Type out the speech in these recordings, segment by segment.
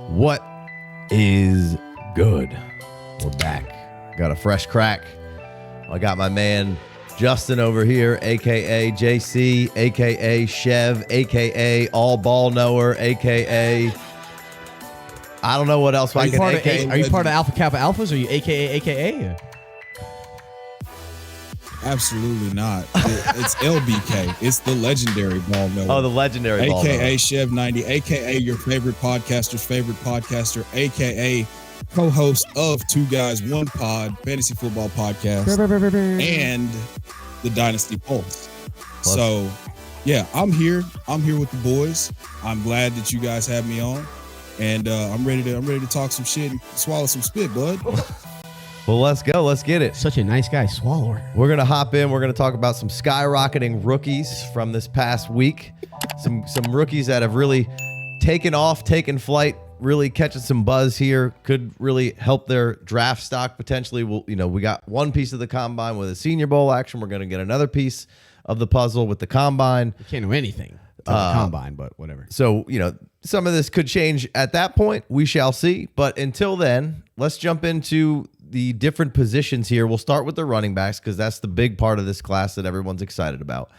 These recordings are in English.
What is good? We're back. Got a fresh crack. I got my man Justin over here, a.k.a. JC, a.k.a. Chev, a.k.a. All Ball Knower, a.k.a. I don't know what else I can a.k.a. Are you part of Alpha Kappa Alphas? Or are you a.k.a. Absolutely not. It's LBK. It's the legendary Ball Knower. Oh, the legendary Ball Knower. A.k.a. Chev 90, a.k.a. your favorite podcaster's favorite podcaster, a.k.a. co-host of Two Guys, One Pod, Fantasy Football Podcast, and the Dynasty Pulse. So, yeah, I'm here. I'm here with the boys. I'm glad that you guys have me on, and I'm ready to talk some shit and swallow some spit, bud. Well, let's go. Let's get it. Such a nice guy, swallower. We're going to hop in. We're going to talk about some skyrocketing rookies from this past week. Some rookies that have really taken off, taken flight, really catching some buzz here. Could really help their draft stock potentially. We got one piece of the combine with a Senior Bowl action. We're going to get another piece of the puzzle with the combine. You can't do anything to the combine, but whatever. So, some of this could change at that point. We shall see. But until then, let's jump into the different positions here. We'll start with the running backs because that's the big part of this class that everyone's excited about.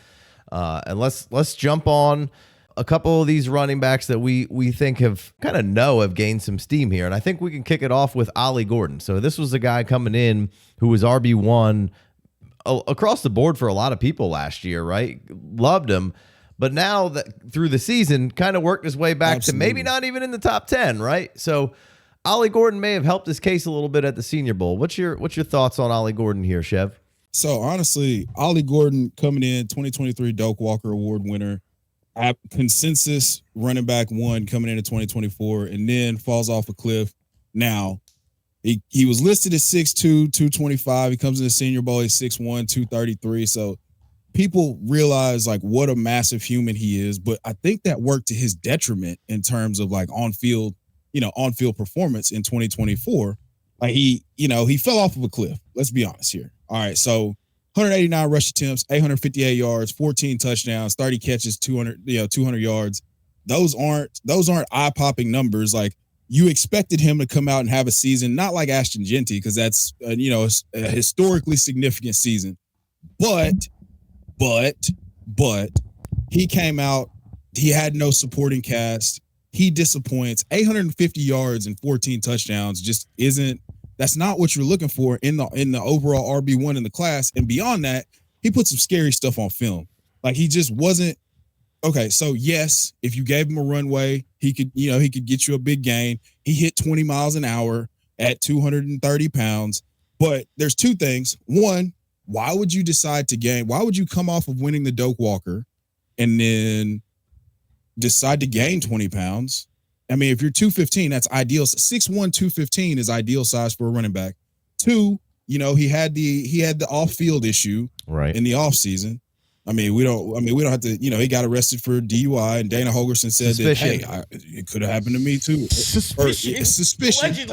And let's jump on a couple of these running backs that we think have gained some steam here. And I think we can kick it off with Ollie Gordon. So this was a guy coming in who was RB1 across the board for a lot of people last year, right? Loved him. But now that through the season, kind of worked his way back to maybe not even in the top 10, right? So Ollie Gordon may have helped his case a little bit at the Senior Bowl. What's your thoughts on Ollie Gordon here, Chev? So honestly, Ollie Gordon coming in, 2023 Doak Walker Award winner, consensus running back one coming into 2024, and then falls off a cliff. Now, he was listed at 6'2", 225. He comes in the Senior Bowl, he's 6'1", 233. So people realize what a massive human he is, but I think that worked to his detriment in terms of on-field performance in 2024. He fell off of a cliff. Let's be honest here. All right. So 189 rush attempts, 858 yards, 14 touchdowns, 30 catches, 200 yards. Those aren't eye-popping numbers. You expected him to come out and have a season, not like Ashton Genty, because that's, a historically significant season. But he came out, he had no supporting cast. He disappoints. 850 yards and 14 touchdowns just that's not what you're looking for in the overall RB1 in the class. And beyond that, he put some scary stuff on film. He just wasn't okay. So yes, if you gave him a runway, he could get you a big gain. He hit 20 miles an hour at 230 pounds. But there's two things. One, why would you decide to gain? Why would you come off of winning the Doak Walker and then decide to gain 20 pounds? I mean, if you're 215, that's ideal. 6'1", 215 is ideal size for a running back. Two, he had the off-field issue in the offseason. I mean, we don't have to, he got arrested for DUI, and Dana Holgerson said Suspicion. that, hey, it could have happened to me too. Suspicion.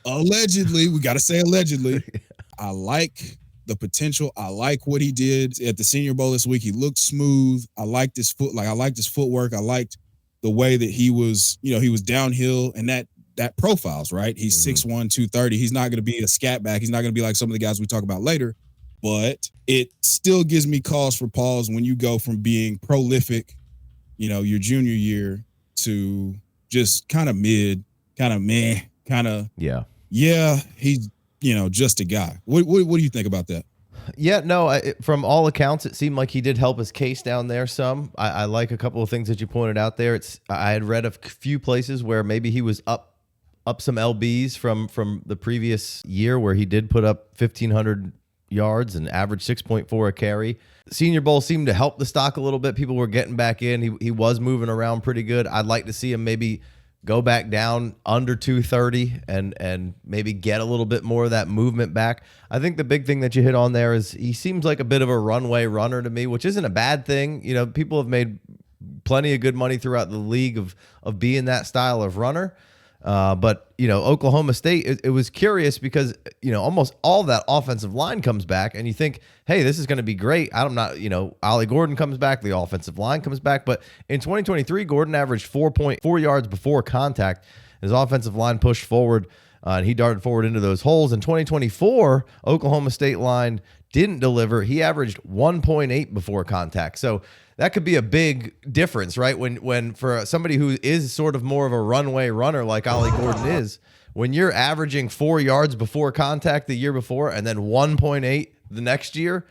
Allegedly. We got to say allegedly. I like the potential. I like what he did at the Senior Bowl this week. He looked smooth. I liked his footwork. I liked the way that he was downhill, and that profiles, right? He's 6'1", 230. He's not going to be a scat back. He's not going to be like some of the guys we talk about later, but it still gives me cause for pause when you go from being prolific, your junior year to just kind of mid, kind of meh, kind of, yeah, he's, just a guy. What do you think about that? Yeah, no, from all accounts, it seemed like he did help his case down there some. I like a couple of things that you pointed out there. I had read a few places where maybe he was up some LBs from the previous year where he did put up 1,500 yards and average 6.4 a carry. Senior Bowl seemed to help the stock a little bit. People were getting back in. He was moving around pretty good. I'd like to see him maybe go back down under 230 and maybe get a little bit more of that movement back. I think the big thing that you hit on there is he seems like a bit of a runway runner to me, which isn't a bad thing. People have made plenty of good money throughout the league of being that style of runner. But, Oklahoma State, it was curious because, almost all that offensive line comes back and you think, hey, this is going to be great. Ollie Gordon comes back. The offensive line comes back. But in 2023, Gordon averaged 4.4 yards before contact. His offensive line pushed forward and he darted forward into those holes. In 2024, Oklahoma State line didn't deliver. He averaged 1.8 before contact. So that could be a big difference, right? When for somebody who is sort of more of a runway runner like Ollie Gordon is, when you're averaging 4 yards before contact the year before and then 1.8 the next year,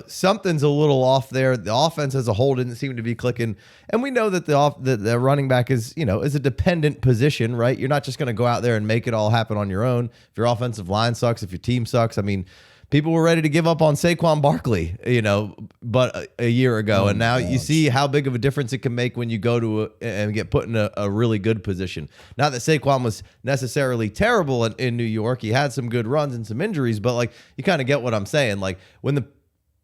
something's a little off there. The offense as a whole didn't seem to be clicking. And we know that the running back is a dependent position, right? You're not just going to go out there and make it all happen on your own. If your offensive line sucks, if your team sucks, people were ready to give up on Saquon Barkley, but a year ago. And now you see how big of a difference it can make when you go and get put in a really good position. Not that Saquon was necessarily terrible in New York. He had some good runs and some injuries, but you kind of get what I'm saying. When the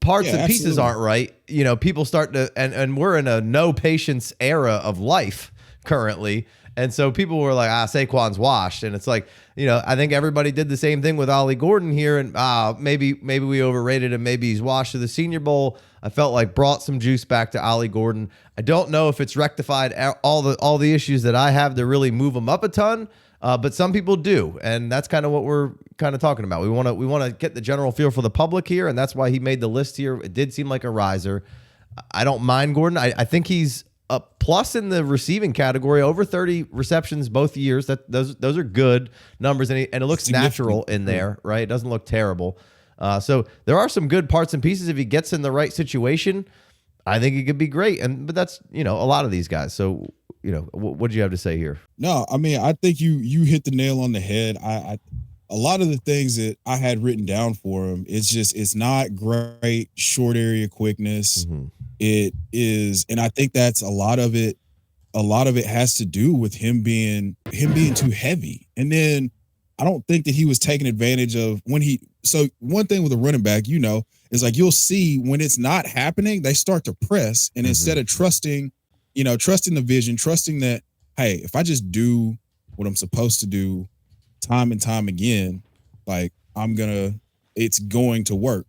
parts and pieces aren't right, people start to, and we're in a no patience era of life currently. And so people were like, Saquon's washed. And it's like, I think everybody did the same thing with Ollie Gordon here. And maybe we overrated him. Maybe he's washed to the Senior Bowl. I felt like brought some juice back to Ollie Gordon. I don't know if it's rectified all the issues that I have to really move him up a ton. But some people do. And that's kind of what we're kind of talking about. We want to get the general feel for the public here. And that's why he made the list here. It did seem like a riser. I don't mind Gordon. I think he's a plus in the receiving category, over 30 receptions both years. Those are good numbers, and it looks natural in there, right? It doesn't look terrible. So there are some good parts and pieces if he gets in the right situation. I think he could be great, but that's a lot of these guys. So what do you have to say here? No, I think you hit the nail on the head. A lot of the things that I had written down for him, it's not great short area quickness. Mm-hmm. It is, and I think that's a lot of it has to do with him being too heavy. And then I don't think that he was taking advantage of so one thing with a running back, is you'll see when it's not happening, they start to press. And instead of trusting the vision, trusting that, hey, if I just do what I'm supposed to do time and time again, it's going to work.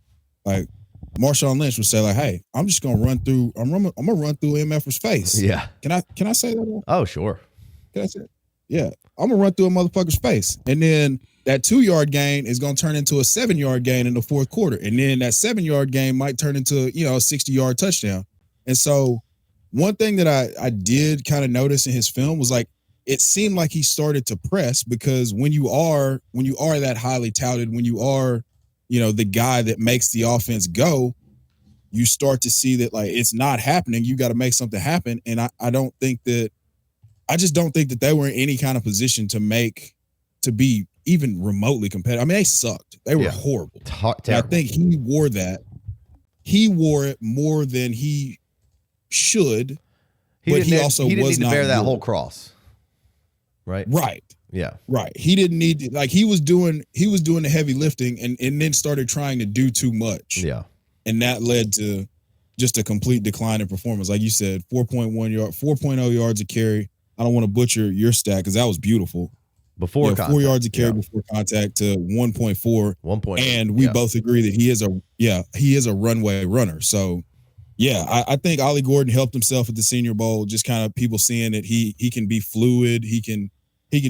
Marshawn Lynch would say, hey, I'm just gonna run through. I'm gonna run through MF's face. Yeah. Can I say that? Oh, sure. Can I say it? Yeah. I'm gonna run through a motherfucker's face, and then that 2-yard gain is gonna turn into a 7-yard gain in the fourth quarter, and then that 7-yard gain might turn into a 60-yard touchdown. And so, one thing that I did kind of notice in his film was it seemed like he started to press, because when you are that highly touted, when you are the guy that makes the offense go, you start to see that it's not happening. You got to make something happen. And I just don't think that they were in any kind of position to be even remotely competitive. They sucked. They were horrible. I think he wore that. He wore it more than he should. He didn't need to bear that whole cross. Right. Right. Yeah. Right. He didn't need to, he was doing the heavy lifting and then started trying to do too much. Yeah. And that led to just a complete decline in performance. Like you said, 4.0 yards a carry. I don't want to butcher your stat because that was beautiful. Before contact. 4 yards a carry before contact to 1.4. 1.8. And we both agree that he is a runway runner. So I think Ollie Gordon helped himself at the Senior Bowl, just kind of people seeing that he can be fluid. He can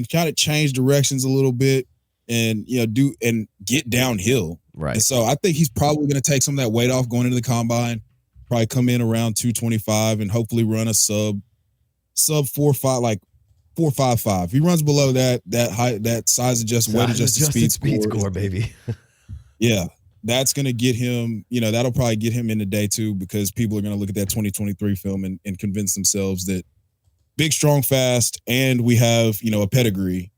kind of change directions a little bit and, do and get downhill. Right. And so I think he's probably going to take some of that weight off going into the combine, probably come in around 225 and hopefully run a sub 4.5, 4.55. If he runs below that size adjusted, weight adjusted speed score, baby. Yeah. That's going to get him, that'll probably get him into day 2, because people are going to look at that 2023 film and convince themselves that big, strong, fast, and we have, a pedigree.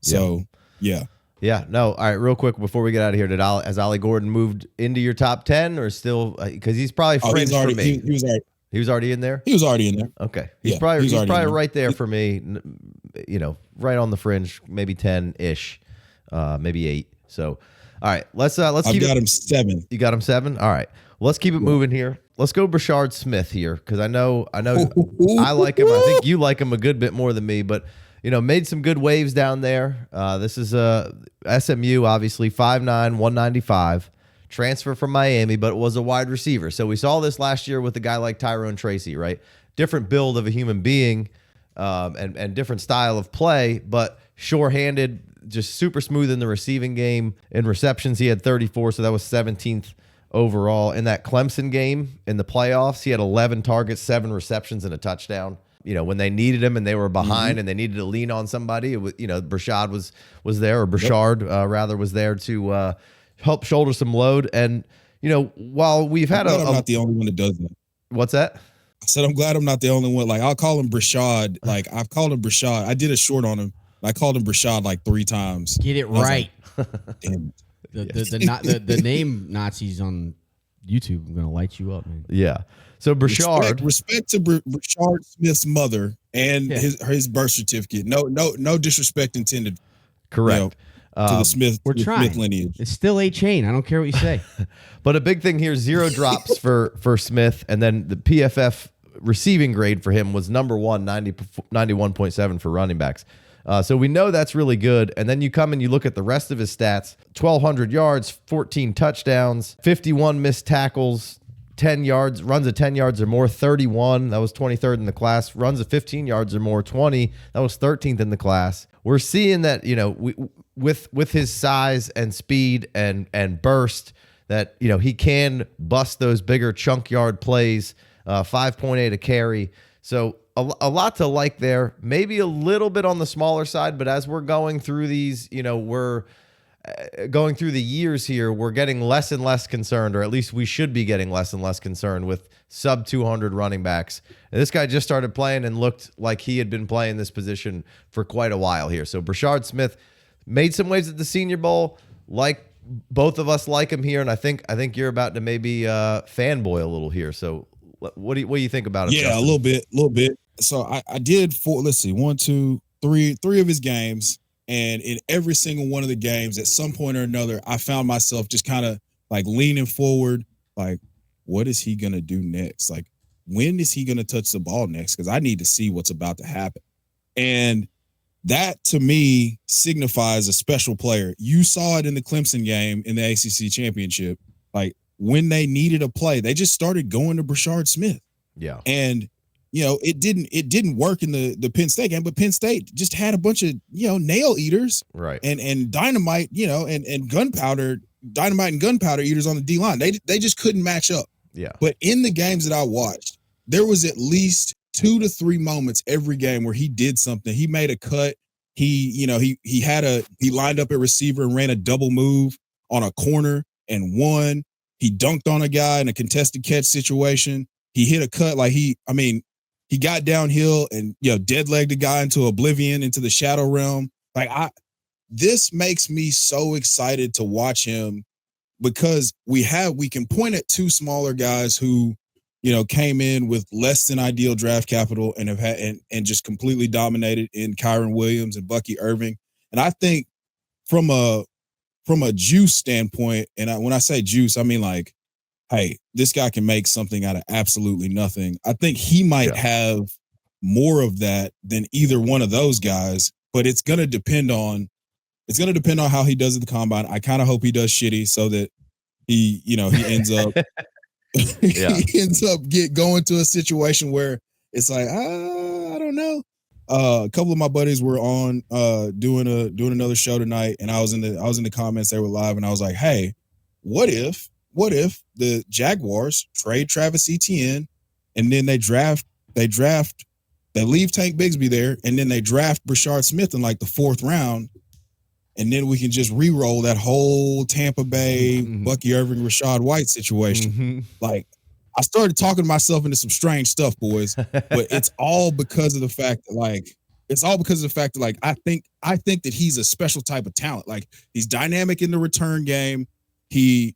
So, yeah. Yeah. No. All right. Real quick before we get out of here, has Ollie Gordon moved into your top 10 or still? Because he's probably fringe for me. He was already in there. He was already in there. Okay. He's probably right there for me. Right on the fringe, maybe 10-ish, maybe 8. So, all right. Let's keep. I got him 7. You got him 7. All right. Well, let's keep it moving here. Let's go Brashard Smith here, because I know I like him. I think you like him a good bit more than me, but made some good waves down there. This is SMU, obviously 5'9", 195. Transfer from Miami, but was a wide receiver. So we saw this last year with a guy like Tyrone Tracy, right? Different build of a human being and different style of play, but sure-handed, just super smooth in the receiving game. In receptions, he had 34, so that was 17th overall. In that Clemson game in the playoffs, he had 11 targets, 7 receptions, and a touchdown. When they needed him and they were behind and they needed to lean on somebody, it was, Brashard was there, or Brashard rather was there to help shoulder some load. And while we've had I'm not the only one that does that. What's that? I said I'm glad I'm not the only one. Like, I'll call him Brashard. Like, I've called him Brashard. I did a short on him. I called him Brashard like 3 times. Get it right. Like, damn it. The name Nazis on YouTube, I'm gonna light you up, man. Yeah. So Brashard, respect to Brashard Smith's mother and his birth certificate. No disrespect intended. Correct. To the Smith. We're trying. Smith lineage. It's still a chain. I don't care what you say. But a big thing here: 0 drops for Smith, and then the PFF receiving grade for him was number 1, 91.7 for running backs. So we know that's really good. And then you come and you look at the rest of his stats: 1,200 yards, 14 touchdowns, 51 missed tackles, 10 yards, runs of 10 yards or more, 31. That was 23rd in the class. Runs of 15 yards or more, 20. That was 13th in the class. We're seeing that, with his size and speed and burst, that, he can bust those bigger chunk yard plays, 5.8 a carry. So a lot to like there. Maybe a little bit on the smaller side, but as we're going through these, we're going through the years here, we're getting less and less concerned, or at least we should be getting less and less concerned with sub 200 running backs. And this guy just started playing and looked like he had been playing this position for quite a while here. So Brashard Smith made some waves at the Senior Bowl. Like, both of us like him here, and I think you're about to maybe fanboy a little here. So what do you think about him? Yeah, Justin? a little bit. So I did 4. Let's see, 1, 2, 3 of his games. And in every single one of the games, at some point or another, I found myself just kind of like leaning forward, like, what is he going to do next? Like, when is he going to touch the ball next? Because I need to see what's about to happen. And that, to me, signifies a special player. You saw it in the Clemson game in the ACC championship. Like, when they needed a play, they just started going to Brashard Smith. Yeah. And it didn't work in the Penn State game, but Penn State just had a bunch of, nail eaters, right, and dynamite, and gunpowder, dynamite and gunpowder eaters on the D line. They just couldn't match up. Yeah. But in the games that I watched, there was at least 2 to 3 moments every game where he did something. He made a cut. He lined up at receiver and ran a double move on a corner and won. He dunked on a guy in a contested catch situation. He hit a cut he got downhill and dead-legged a guy into oblivion, into the shadow realm. This makes me so excited to watch him, because we can point at 2 smaller guys who, came in with less than ideal draft capital and have had and just completely dominated in Kyron Williams and Bucky Irving. And I think from a juice standpoint, and when I say juice, I mean like, hey, this guy can make something out of absolutely nothing. I think he might have more of that than either one of those guys, but it's going to depend on how he does at the combine. I kind of hope he does shitty so that he ends up going to a situation where it's like, I don't know. A couple of my buddies were on doing another show tonight, and I was in the comments. They were live, and I was like, hey, what if the Jaguars trade Travis Etienne, and then they leave Tank Bigsby there, and then they draft Brashard Smith in like the 4th round, and then we can just re-roll that whole Tampa Bay Bucky Irving Rachaad White situation. Like, I started talking myself into some strange stuff, boys, but it's all because of the fact that I think that he's a special type of talent. Like, he's dynamic in the return game. He's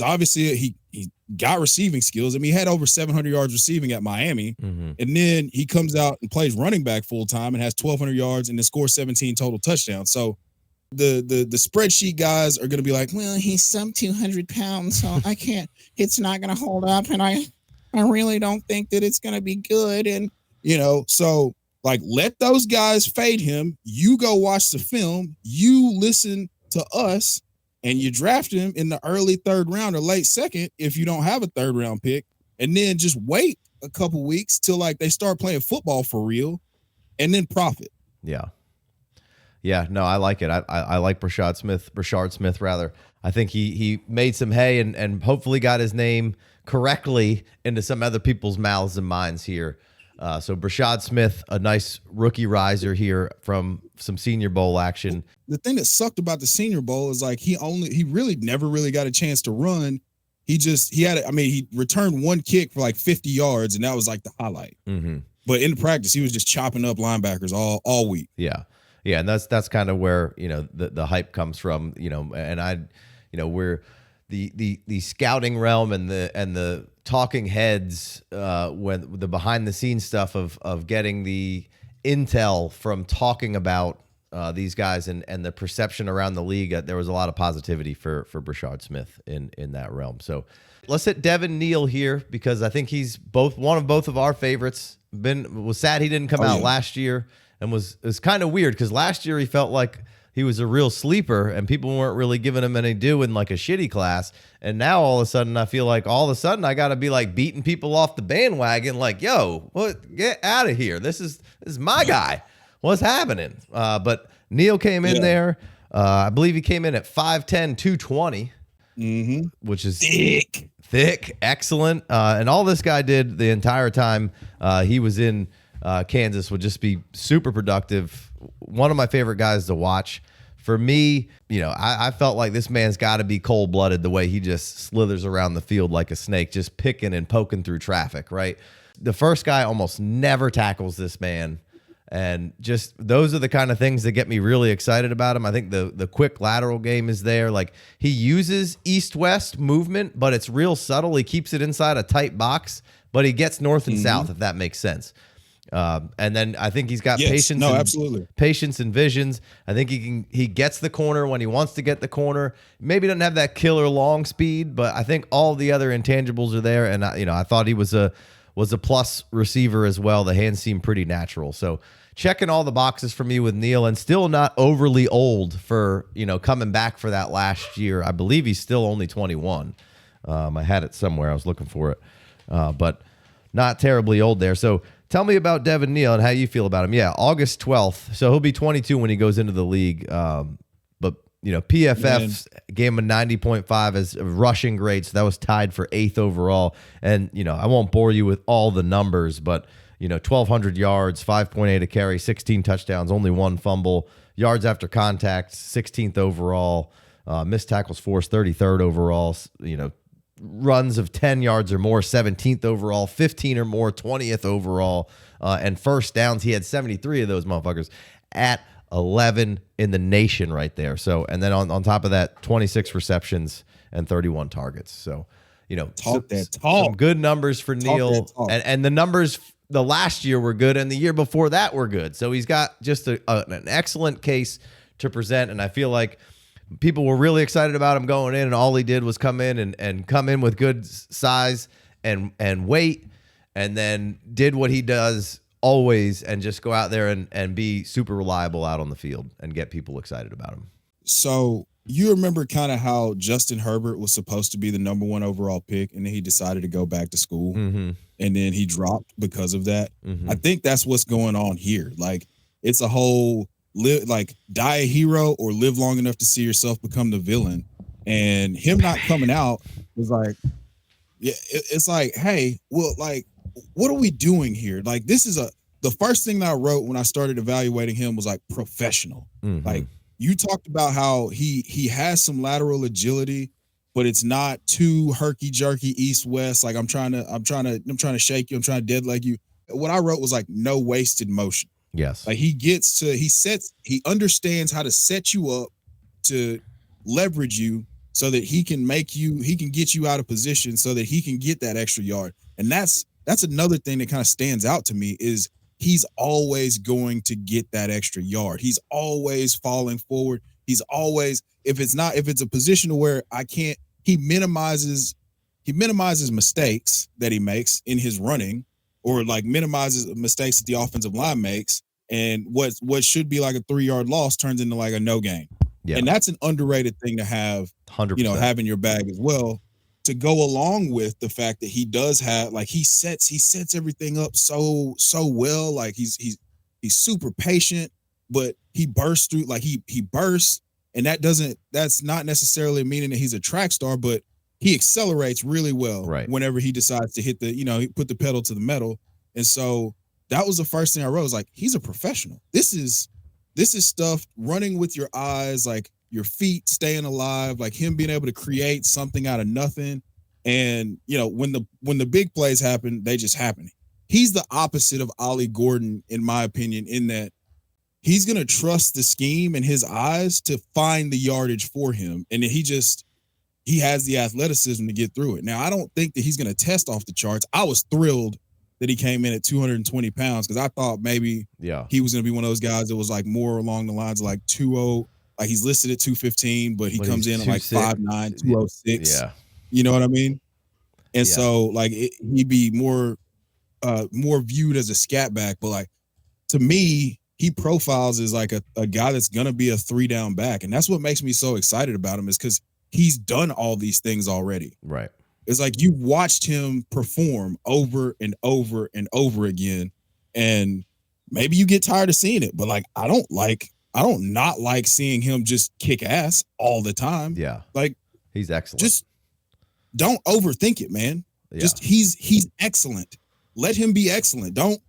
obviously he got receiving skills. I mean, he had over 700 yards receiving at Miami, and then he comes out and plays running back full time and has 1,200 yards and then scores 17 total touchdowns. So the spreadsheet guys are going to be like, well, he's some 200 pounds, so I can't. It's not going to hold up, and I really don't think that it's going to be good. And so Like, let those guys fade him. You go watch the film. You listen to us, and you draft him in the early third round or late second if you don't have a third round pick, and then just wait a couple weeks till like they start playing football for real, and then profit. Yeah. Yeah, no, I like it. I like Brashard Smith rather. I think he made some hay and hopefully got his name correctly into some other people's mouths and minds here. So Brashard Smith, a nice rookie riser here from some Senior Bowl action. The thing that sucked about the Senior Bowl is like he really never really got a chance to run. He returned one kick for like 50 yards, and that was like the highlight. Mm-hmm. But in practice, he was just chopping up linebackers all week. Yeah. Yeah, and that's kind of where, the hype comes from, and we're the scouting realm and the talking heads when the behind the scenes stuff of getting the intel from talking about these guys and the perception around the league. There was a lot of positivity for Brashard Smith in that realm. So let's hit Devin Neal here because I think he's one of both of our favorites. Was sad he didn't come out last year. And it was kind of weird because last year he felt like he was a real sleeper and people weren't really giving him any due in like a shitty class. And now all of a sudden I feel like I got to be like beating people off the bandwagon. Like, yo, get out of here. This is my guy. What's happening? But Neal came in there. I believe he came in at 5'10", 220, which is thick, excellent. And all this guy did the entire time he was in Kansas would just be super productive. One of my favorite guys to watch. For me, I felt like this man's got to be cold-blooded the way he just slithers around the field like a snake, just picking and poking through traffic, right? The first guy almost never tackles this man. And just those are the kind of things that get me really excited about him. I think the quick lateral game is there. Like he uses east-west movement, but it's real subtle. He keeps it inside a tight box, but he gets north and south, if that makes sense. And then I think he's got patience and visions. I think he gets the corner when he wants to get the corner. Maybe doesn't have that killer long speed, but I think all the other intangibles are there. And I thought he was a plus receiver as well. The hands seem pretty natural. So checking all the boxes for me with Neal, and still not overly old for coming back for that last year. I believe he's still only 21. I had it somewhere. I was looking for it, but not terribly old there. So tell me about Devin Neal and how you feel about him. Yeah, August 12th. So he'll be 22 when he goes into the league. But PFF gave him a 90.5 as a rushing grade, so that was tied for 8th overall. And I won't bore you with all the numbers, but 1,200 yards, 5.8 a carry, 16 touchdowns, only one fumble, yards after contact, 16th overall, missed tackles forced, 33rd overall. Runs of 10 yards or more, 17th overall, 15 or more, 20th overall, and first downs. He had 73 of those motherfuckers at 11 in the nation right there. So, and then on top of that, 26 receptions and 31 targets. So, some good numbers for Neal. And the numbers the last year were good and the year before that were good. So he's got just an excellent case to present. And I feel like people were really excited about him going in, and all he did was come in and come in with good size and weight, and then did what he does always and just go out there and be super reliable out on the field and get people excited about him. So you remember kind of how Justin Herbert was supposed to be the number 1 overall pick, and then he decided to go back to school, and then he dropped because of that. I think that's what's going on here. Like, it's a whole die a hero or live long enough to see yourself become the villain. And him not coming out was like, it's like, hey, well, like, what are we doing here? Like, this is the first thing that I wrote when I started evaluating him was like professional. Like, you talked about how he has some lateral agility, but it's not too herky jerky east west. Like, I'm trying to shake you. I'm trying to dead leg you. What I wrote was like no wasted motion. Yes. Like, he understands how to set you up to leverage you so that he can get you out of position so that he can get that extra yard. And that's another thing that kind of stands out to me is he's always going to get that extra yard. He's always falling forward. He's always, if it's a position where he minimizes mistakes that he makes in his running. or like minimizes mistakes that the offensive line makes. And what should be like a 3-yard loss turns into like a no gain. Yeah. And that's an underrated thing to have, 100%. Have in your bag as well, to go along with the fact that he does have, like, he sets everything up so well. Like he's super patient, but he bursts through, like he bursts, and that's not necessarily meaning that he's a track star, but he accelerates really well whenever he decides to hit he put the pedal to the metal. And so that was the first thing I wrote. Was like, he's a professional. This is stuff running with your eyes, like your feet staying alive, like him being able to create something out of nothing. And when the big plays happen, they just happen. He's the opposite of Ollie Gordon, in my opinion, in that he's gonna trust the scheme and his eyes to find the yardage for him, and then he has the athleticism to get through it. Now, I don't think that he's gonna test off the charts. I was thrilled that he came in at 220 pounds, because I thought maybe he was going to be one of those guys that was like more along the lines of like 200, like he's listed at 215, but he comes in at like 5'9", 206. Yeah. You know what I mean? And so like he'd be more viewed as a scat back, but like to me, he profiles as like a guy that's going to be a 3-down back. And that's what makes me so excited about him, is because he's done all these things already. Right. It's like you watched him perform over and over and over again, and maybe you get tired of seeing it, but like I don't not like seeing him just kick ass all the time. Yeah, like he's excellent. Just don't overthink it, man. Yeah. Just he's excellent. Let him be excellent. Don't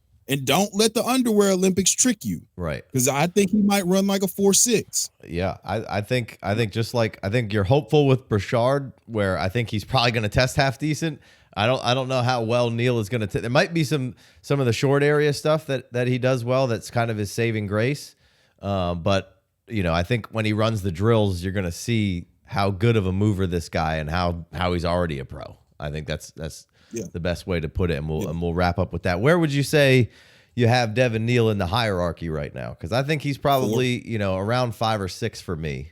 let the underwear Olympics trick you. Right. Because I think he might run like a 4.6. Yeah, I think you're hopeful with Brashard, where I think he's probably going to test half decent. I don't know how well Neal is going to. There might be some of the short area stuff that he does well. That's kind of his saving grace. But I think when he runs the drills, you're going to see how good of a mover this guy and how he's already a pro. I think that's the best way to put it, and we'll wrap up with that. Where would you say you have Devin Neal in the hierarchy right now? Because I think he's probably around 5 or 6 for me,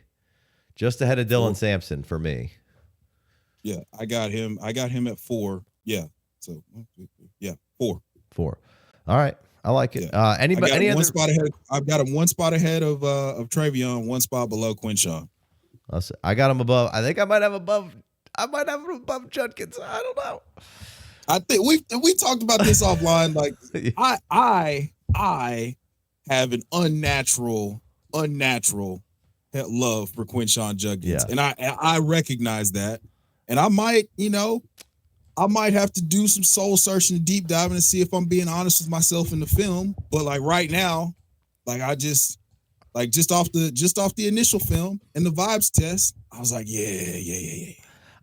just ahead of Dylan Sampson for me. Yeah, I got him at 4. Yeah, so 4. 4. All right, I like it. Yeah. Any other spot ahead? I've got him 1 spot ahead of Travion, 1 spot below Quinshawn. I got him above. I think I might have him above Judkins. I don't know. I think we talked about this offline. Like I have an unnatural love for Quinshawn Judkins, and I recognize that, and I might have to do some soul searching and deep diving to see if I'm being honest with myself in the film. But like right now, like I just off the initial film and the vibes test, I was like, yeah.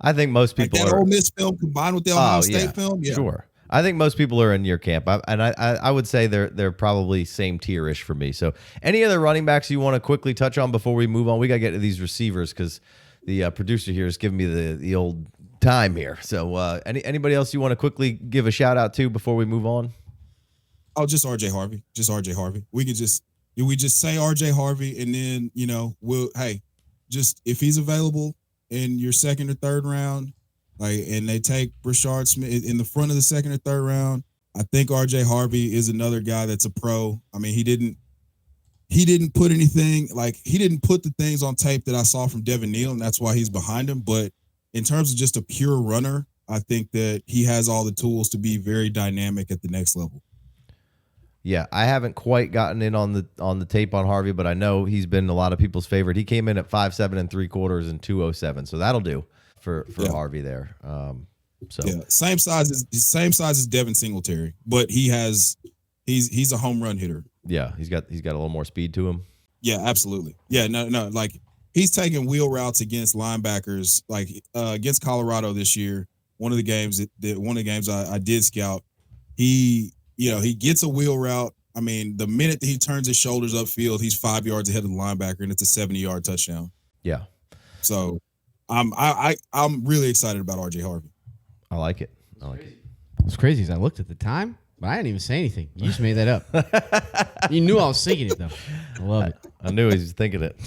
I think most people like that Ole Miss film combined with the Ohio State film. Yeah. Sure. I think most people are in your camp, I would say they're probably same tier-ish for me. So, any other running backs you want to quickly touch on before we move on? We got to get to these receivers because the producer here is giving me the old time here. So, anybody else you want to quickly give a shout out to before we move on? Oh, just RJ Harvey. Just RJ Harvey. We just say RJ Harvey, and then just if he's available in your 2nd or 3rd round, like, and they take Brashard Smith in the front of the 2nd or 3rd round, I think RJ Harvey is another guy that's a pro. I mean, he didn't put anything, like he didn't put the things on tape that I saw from Devin Neal, and that's why he's behind him. But in terms of just a pure runner, I think that he has all the tools to be very dynamic at the next level. Yeah, I haven't quite gotten in on the tape on Harvey, but I know he's been a lot of people's favorite. He came in at 5'7 3/4 and 207, so that'll do for Harvey there. Same size as Devin Singletary, but he's a home run hitter. Yeah, he's got a little more speed to him. Yeah, absolutely. Yeah, no, like he's taking wheel routes against linebackers, like against Colorado this year. One of the games I did scout, he gets a wheel route. I mean, the minute that he turns his shoulders upfield, he's 5 yards ahead of the linebacker, and it's a 70-yard touchdown. Yeah. So, I'm really excited about RJ Harvey. I like it. What's crazy is I looked at the time, but I didn't even say anything. You just made that up. You knew I was thinking it, though. I love it. I knew he was thinking it.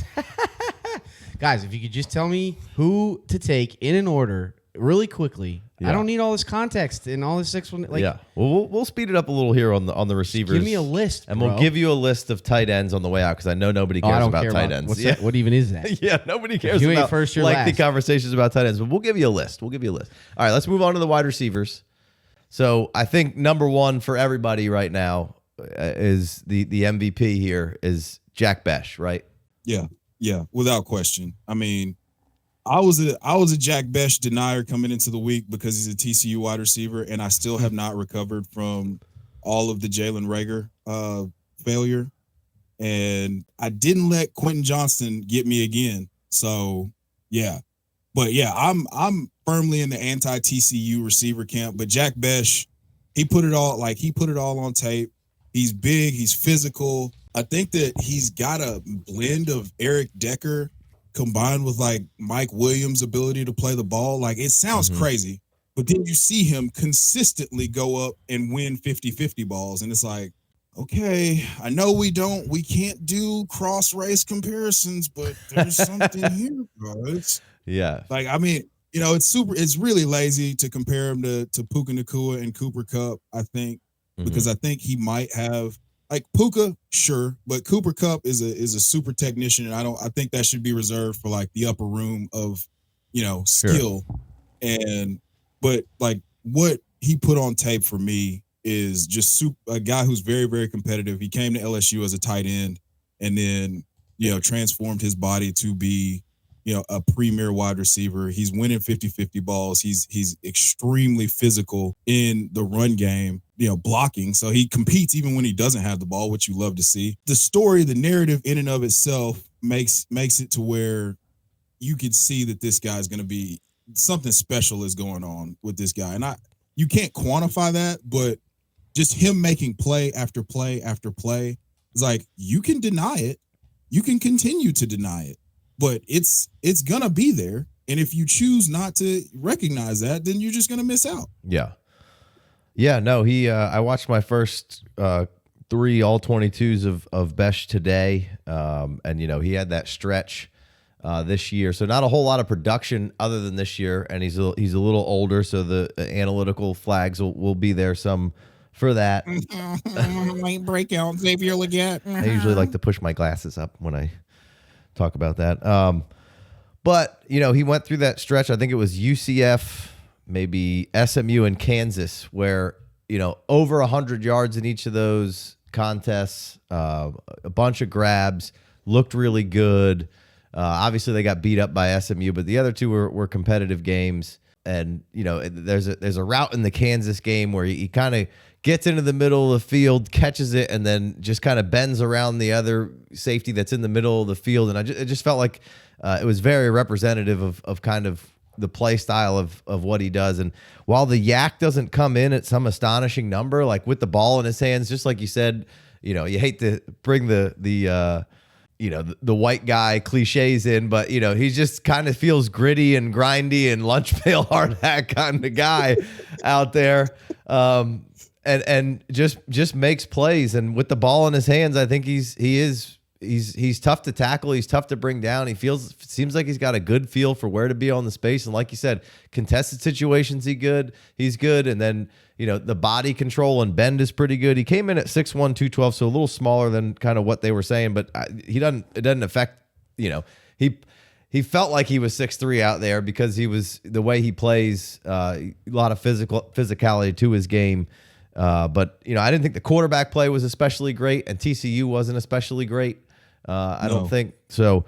Guys, if you could just tell me who to take in an order really quickly. Yeah. I don't need all this context and all this explanation. Yeah. Well, we'll speed it up a little here on the receivers. Give me a list, and bro. we'll give you a list of tight ends on the way out because I know nobody I cares don't about care tight about ends. what's Yeah. that? What even is that? Yeah, nobody cares You ain't about first, you're lengthy last. conversations about tight ends, but we'll give you a list. All right, let's move on to the wide receivers. So I think number one for everybody right now is the MVP here is Jack BECH, right? Yeah, without question. I mean, I was a Jack BECH denier coming into the week because he's a TCU wide receiver, and I still have not recovered from all of the Jalen Reagor failure. And I didn't let Quentin Johnston get me again. So yeah. But yeah, I'm firmly in the anti-TCU receiver camp. But Jack BECH, he put it all on tape. He's big, he's physical. I think that he's got a blend of Eric Decker combined with like Mike Williams' ability to play the ball. Like it sounds crazy, but then you see him consistently go up and win 50-50 balls. And it's like, okay, I know we can't do cross race comparisons, but there's something here, bro. Yeah. Like, I mean, it's really lazy to compare him to Puka Nacua and Cooper Kupp, I think, because I think he might have like Puka, sure, but Cooper Kupp is a super technician, and I think that should be reserved for like the upper room of, skill. Sure. But like what he put on tape for me is just a guy who's very, very competitive. He came to LSU as a tight end and then, transformed his body to be, a premier wide receiver. He's winning 50-50 balls. He's extremely physical in the run game, blocking. So he competes even when he doesn't have the ball, which you love to see. The story, the narrative in and of itself makes it to where you could see that this guy's going to be something special is going on with this guy. And you can't quantify that, but just him making play after play after play is like, you can deny it. You can continue to deny it, but it's going to be there. And if you choose not to recognize that, then you're just going to miss out. Yeah. Yeah, no, I watched my first 3 all 22s of BECH today. And he had that stretch this year. So not a whole lot of production other than this year. And he's a little older. So the analytical flags will be there some for that. Might break out Xavier Leggett. I usually like to push my glasses up when I talk about that. But, he went through that stretch. I think it was UCF, maybe SMU and Kansas, where, over 100 yards in each of those contests, a bunch of grabs, looked really good. Obviously, they got beat up by SMU, but the other two were competitive games. And, there's a route in the Kansas game where he kind of gets into the middle of the field, catches it, and then just kind of bends around the other safety that's in the middle of the field. And it just felt like it was very representative of kind of the play style of what he does. And while the yak doesn't come in at some astonishing number, like with the ball in his hands, just like you said, you hate to bring the white guy cliches in, but he just kind of feels gritty and grindy and lunch pail hard hat kind of guy out there. And just makes plays. And with the ball in his hands, I think he's tough to tackle. He's tough to bring down. Seems like he's got a good feel for where to be on the space. And like you said, contested situations, he's good. And then, the body control and bend is pretty good. He came in at 6'1", 212, so a little smaller than kind of what they were saying, but it doesn't affect, he felt like he was 6'3" out there because he was the way he plays, a lot of physicality to his game. But I didn't think the quarterback play was especially great, and TCU wasn't especially great. I don't think so.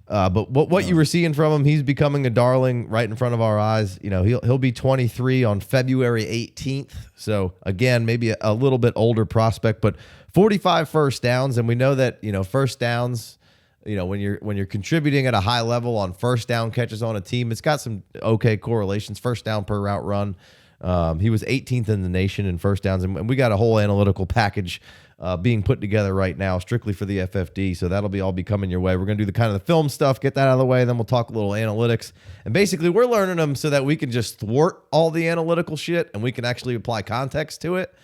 But what you were seeing from him, he's becoming a darling right in front of our eyes. He'll be 23 on February 18th. So again, maybe a little bit older prospect, but 45 first downs, and we know that first downs. When you're contributing at a high level on first down catches on a team, it's got some okay correlations. First down per route run. He was 18th in the nation in first downs, and we got a whole analytical package being put together right now strictly for the FFD, so that'll be all coming your way. We're going to do the film stuff, get that out of the way, then we'll talk a little analytics. And basically, we're learning them so that we can just thwart all the analytical shit, and we can actually apply context to it.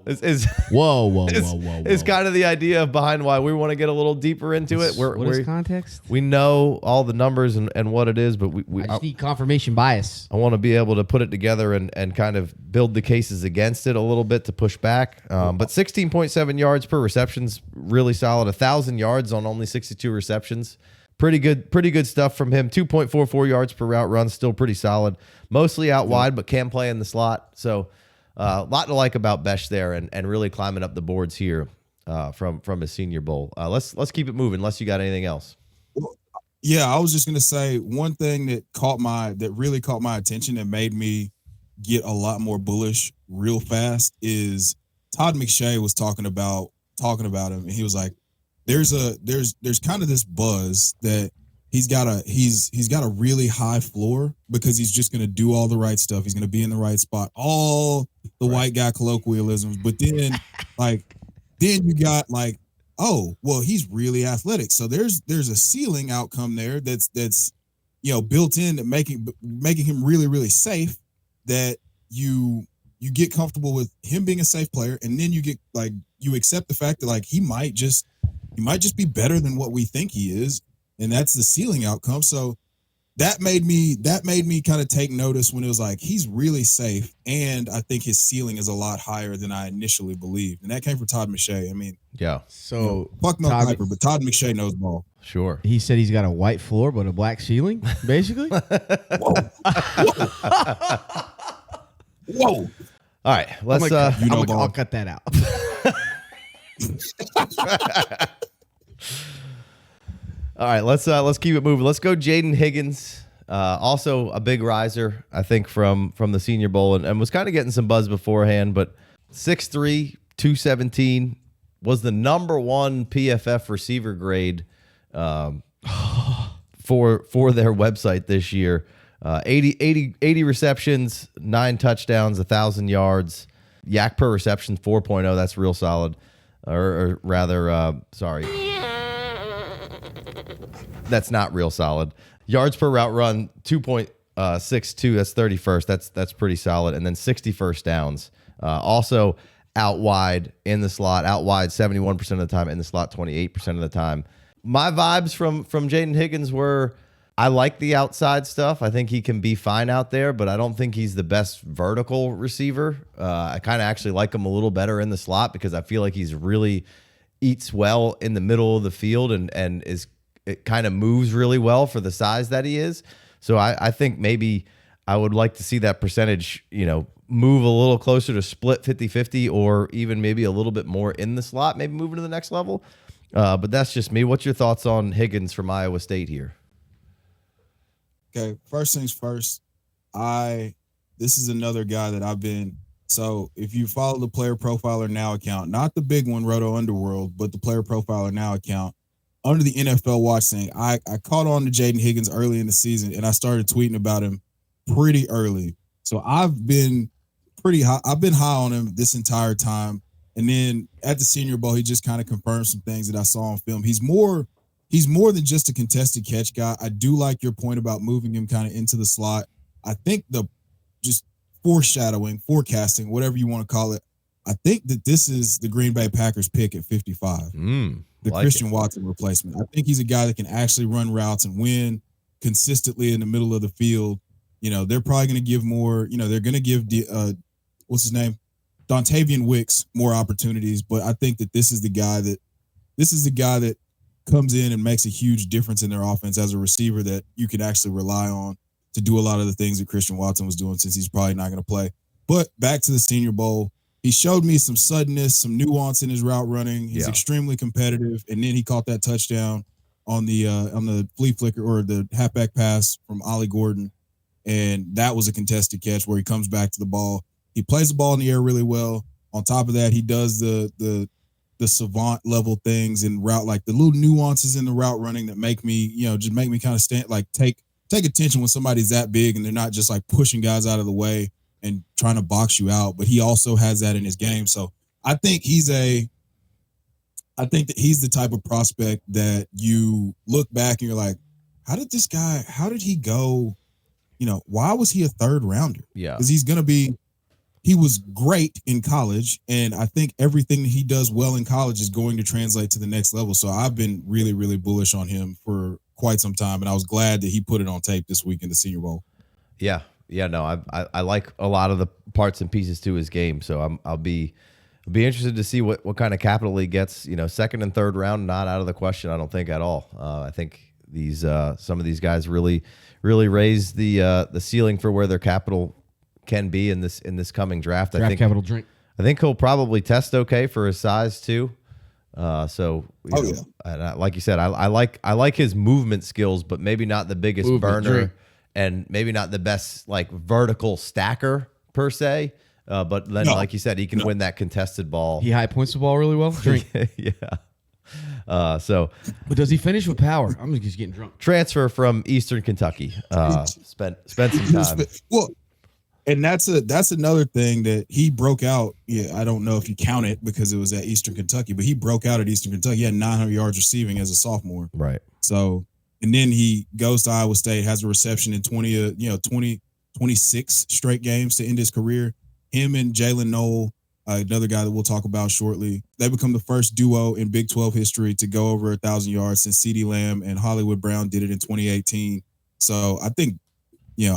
Is Whoa. is kind of the idea behind why we want to get a little deeper into it. What is context? We know all the numbers and what it is, but I just need confirmation bias. I want to be able to put it together and kind of build the cases against it a little bit to push back. But 16.7 yards per reception's really solid. 1,000 yards on only 62 receptions. Pretty good stuff from him. 2.44 yards per route run, still pretty solid. Mostly out wide, but can play in the slot. So a lot to like about BECH there, and really climbing up the boards here from his Senior Bowl. Let's keep it moving. Unless you got anything else. Yeah, I was just gonna say one thing that really caught my attention and made me get a lot more bullish real fast is Todd McShay was talking about him, and he was like, there's kind of this buzz that he's got a really high floor because he's just going to do all the right stuff. He's going to be in the right spot, all the white guy colloquialisms. But then then you got like, oh, well, he's really athletic. So there's a ceiling outcome there that's built in to making him really, really safe, that you get comfortable with him being a safe player. And then you accept the fact that he might just be better than what we think he is. And that's the ceiling outcome. So that made me kind of take notice when it was like, he's really safe. And I think his ceiling is a lot higher than I initially believed. And that came from Todd McShay. I mean, yeah. So fuck Mel Kiper, but Todd McShay knows ball. Sure. He said he's got a white floor, but a black ceiling, basically. Whoa. Whoa. All right. Let's, I'll cut that out. All right, let's keep it moving. Let's go Jaylin Higgins. Also a big riser, I think, from the Senior Bowl, and was kind of getting some buzz beforehand, but 6'3", 217, was the number one PFF receiver grade for their website this year. 80 receptions, 9 touchdowns, 1,000 yards. Yak per reception, 4.0. That's real solid. Or rather, sorry. That's not real solid. Yards per route run, 2.62. That's 31st. That's pretty solid. And then 60 first downs. Also out wide in the slot. Out wide 71% of the time. In the slot 28% of the time. My vibes from Jaylin Higgins were, I like the outside stuff. I think he can be fine out there, but I don't think he's the best vertical receiver. I kind of actually like him a little better in the slot because I feel like he's really eats well in the middle of the field and it kind of moves really well for the size that he is. So I think maybe I would like to see that percentage, move a little closer to split 50-50 or even maybe a little bit more in the slot, maybe moving to the next level. But that's just me. What's your thoughts on Higgins from Iowa State here? Okay, first things first, this is another guy that so if you follow the Player Profiler Now account, not the big one, Roto Underworld, but the Player Profiler Now account, under the NFL Watch thing, I caught on to Jaylin Higgins early in the season, and I started tweeting about him pretty early. So I've been high on him this entire time. And then at the Senior Bowl, he just kind of confirmed some things that I saw on film. He's more than just a contested catch guy. I do like your point about moving him kind of into the slot. I think just forecasting, whatever you want to call it, I think that this is the Green Bay Packers pick at 55. The Christian Watson replacement. I think he's a guy that can actually run routes and win consistently in the middle of the field. They're probably going to give more, they're going to give what's his name? Dontavian Wicks more opportunities, but I think that this is the guy that comes in and makes a huge difference in their offense as a receiver that you can actually rely on to do a lot of the things that Christian Watson was doing, since he's probably not going to play. But back to the Senior Bowl, he showed me some suddenness, some nuance in his route running. He's extremely competitive, and then he caught that touchdown on the flea flicker or the halfback pass from Ollie Gordon, and that was a contested catch where he comes back to the ball. He plays the ball in the air really well. On top of that, he does the savant level things in route, like the little nuances in the route running that make me, just make me kind of stand, like take attention when somebody's that big and they're not just like pushing guys out of the way and trying to box you out. But he also has that in his game. So I think that he's the type of prospect that you look back and you're like, how did he go? Why was he a third rounder? Yeah. Because he's going to be he was great in college, and I think everything he does well in college is going to translate to the next level. So I've been really, really bullish on him for quite some time, and I was glad that he put it on tape this week in the Senior Bowl. Yeah, no, I like a lot of the parts and pieces to his game, so I'll be interested to see what kind of capital he gets. Second and third round, not out of the question, I don't think at all. I think these some of these guys really raise the ceiling for where their capital can be in this coming draft. I think capital drink. I think he'll probably test okay for his size too. So and like you said, I like his movement skills, but maybe not the biggest burner, and maybe not the best like vertical stacker per se. But then, like you said, he can win that contested ball. He high points the ball really well. Drink. Yeah. So, but does he finish with power? I'm just getting drunk. Transfer from Eastern Kentucky. Spent some time. Well, and that's another thing that he broke out. Yeah, I don't know if you count it because it was at Eastern Kentucky, but he broke out at Eastern Kentucky. He had 900 yards receiving as a sophomore. Right. So, and then he goes to Iowa State, has a reception in 26 straight games to end his career. Him and Jaylin Noel, another guy that we'll talk about shortly, they become the first duo in Big 12 history to go over 1,000 yards since CeeDee Lamb and Hollywood Brown did it in 2018. So I think,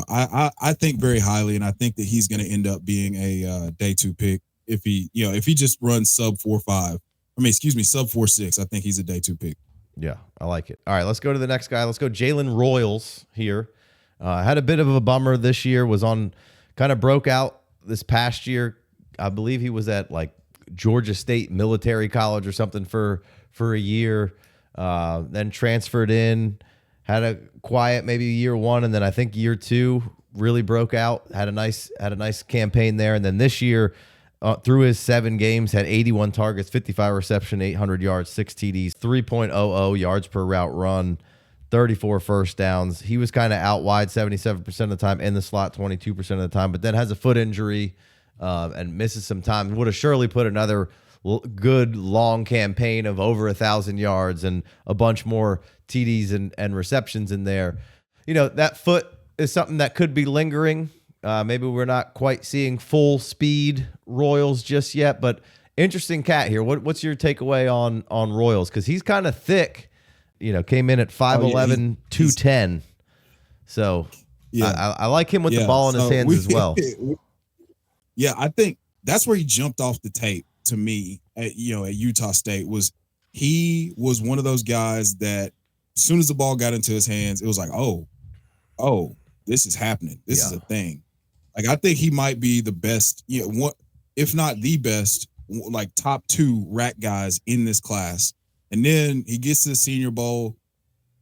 I think very highly, and I think that he's going to end up being a day 2 pick if he just runs sub 4.5. Sub 4.6. I think he's a day 2 pick. Yeah, I like it. All right, let's go to the next guy. Let's go Jalen Royals here. Had a bit of a bummer this year. Kind of broke out this past year. I believe he was at like Georgia State Military College or something for a year. Then transferred in, had a quiet maybe year 1, and then I think year 2 really broke out. Had a nice campaign there, and then this year through his 7 games had 81 targets, 55 reception, 800 yards, 6 TDs, 3.00 yards per route run, 34 first downs. He was kind of out wide 77% of the time, in the slot 22% of the time, but then has a foot injury and misses some time. Would have surely put another good long campaign of over 1,000 yards and a bunch more TDs and receptions in there. That foot is something that could be lingering. Maybe we're not quite seeing full speed Royals just yet, but interesting cat here. What's your takeaway on Royals? Because he's kind of thick. Came in at 5'11", 210. So I like him with the ball in his hands as well. Yeah, I think that's where he jumped off the tape to me at Utah State. He was one of those guys that as soon as the ball got into his hands, it was like, oh, this is happening. This is a thing. Like, I think he might be the best, one, if not the best, like top 2 rack guys in this class. And then he gets to the Senior Bowl.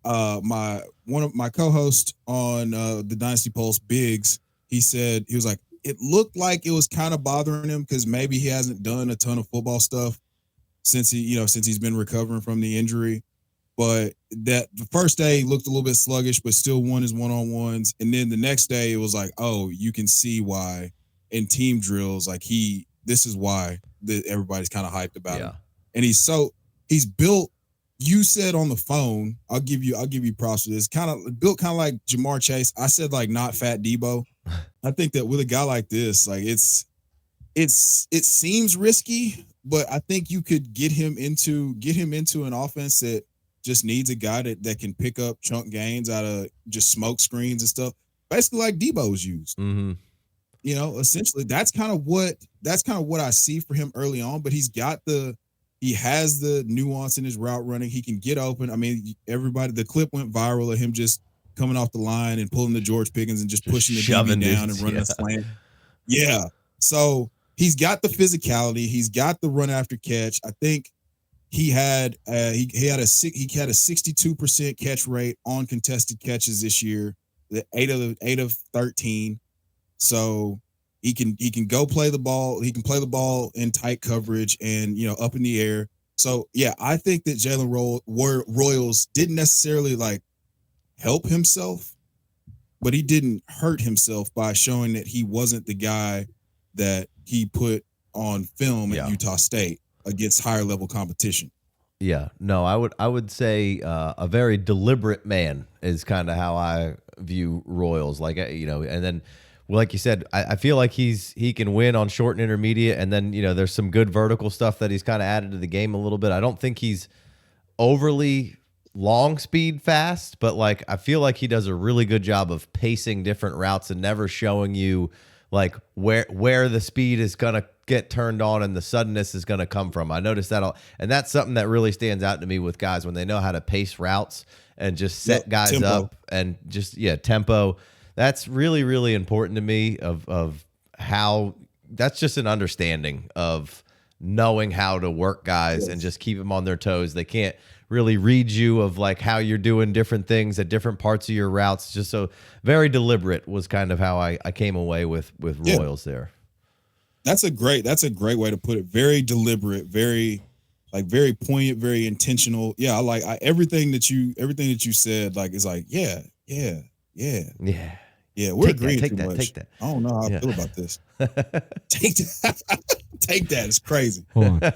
One of my co-hosts on the Dynasty Pulse, Biggs, he was like, it looked like it was kind of bothering him because maybe he hasn't done a ton of football stuff since he's been recovering from the injury. But that the first day he looked a little bit sluggish, but still won his one-on-ones. And then the next day it was like, oh, you can see why in team drills, like this is why everybody's kind of hyped about him. And he's built. You said on the phone, I'll give you props for this. Built kind of like Jamar Chase. I said like not Fat Debo. I think that with a guy like this, like it seems risky, but I think you could get him into an offense that just needs a guy that can pick up chunk gains out of just smoke screens and stuff. Basically like Debo's used. Mm-hmm. Essentially that's kind of what I see for him early on, but he has the nuance in his route running. He can get open. I mean, the clip went viral of him just coming off the line and pulling the George Pickens and just pushing the DB down and running a slant. Yeah. So he's got the physicality. He's got the run after catch. I think he had a 62% catch rate on contested catches this year, the 8 of 13. So he can go play the ball. He can play the ball in tight coverage and up in the air. So yeah, I think that Jalen Royals didn't necessarily like help himself, but he didn't hurt himself by showing that he wasn't the guy that he put on film at Utah State against higher level competition. Yeah, no, I would say a very deliberate man is kind of how I view Royals. Like, and then like you said, I feel like he can win on short and intermediate, and then there's some good vertical stuff that he's kind of added to the game a little bit. I don't think he's overly long speed fast, but like I feel like he does a really good job of pacing different routes and never showing you like where the speed is gonna get turned on and the suddenness is gonna come from. I noticed that, and that's something that really stands out to me with guys when they know how to pace routes and just set guys tempo. up and just tempo. That's really, really important to me of how that's just an understanding of knowing how to work guys and just keep them on their toes. They can't really read you of like how you're doing different things at different parts of your routes. Just so very deliberate was kind of how I came away with Royals there. That's a great way to put it. Very deliberate, very poignant, very intentional. Yeah, I like everything that you said. Like it's like yeah. We're agreeing too much. Take that. I don't know how I feel about this. Take that. Take that. It's crazy. Hold on.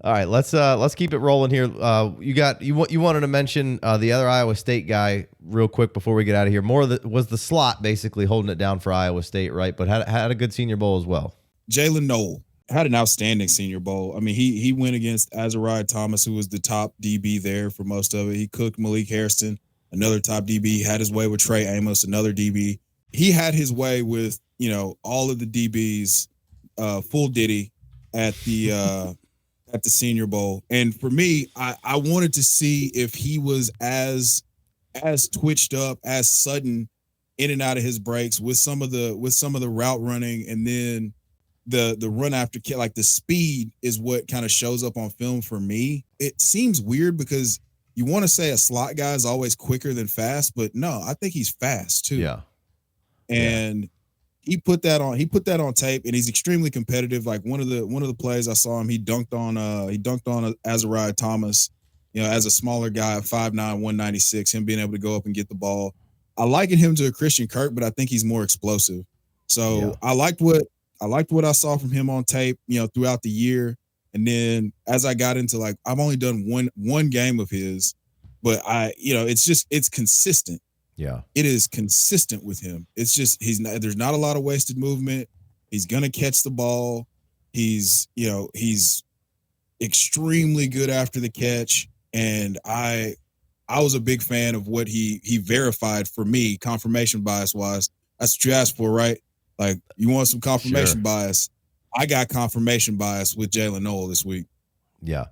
All right, let's keep it rolling here. You wanted to mention the other Iowa State guy real quick before we get out of here. Was the slot basically holding it down for Iowa State, right? But had a good Senior Bowl as well. Jaylin Noel had an outstanding Senior Bowl. I mean, he went against Azariah Thomas, who was the top DB there for most of it. He cooked Malik Hairston, another top DB. He had his way with Trey Amos, another DB. He had his way with all of the DBs, full Diddy at the Senior Bowl. And for me, I wanted to see if he was as twitched up, as sudden in and out of his breaks with some of the route running, and then the run after kill, like the speed is what kind of shows up on film for me. It seems weird because you want to say a slot guy is always quicker than fast, but no, I think he's fast too. Yeah. And he put that on tape, and he's extremely competitive. Like one of the plays I saw him, he dunked on Azariah Thomas, as a smaller guy, 5'9", 196, him being able to go up and get the ball. I likened him to a Christian Kirk, but I think he's more explosive. So I liked what I saw from him on tape, throughout the year. And then as I got into I've only done one game of his, but it's consistent. Yeah. It is consistent with him. It's just there's not a lot of wasted movement. He's gonna catch the ball. He's extremely good after the catch. And I was a big fan of what he verified for me, confirmation bias wise. That's what you asked for, right? Like you want some confirmation bias. I got confirmation bias with Jaylin Noel this week. Yeah.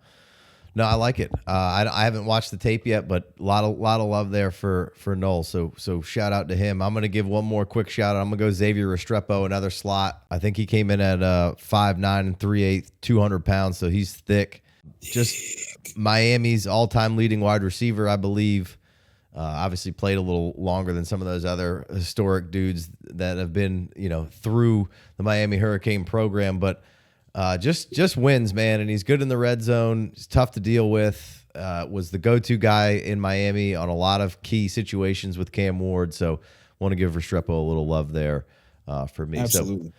No, I like it. I haven't watched the tape yet, but a lot of love there for Noel. So shout out to him. I'm going to give one more quick shout out. I'm going to go Xavier Restrepo, another slot. I think he came in at 5'9" and 3/8, 200 pounds. So he's thick. Just Miami's all-time leading wide receiver, I believe. Obviously played a little longer than some of those other historic dudes that have been, through the Miami Hurricane program, but just wins, man. And he's good in the red zone. He's tough to deal with. Was the go-to guy in Miami on a lot of key situations with Cam Ward. So want to give Restrepo a little love there for me. Absolutely.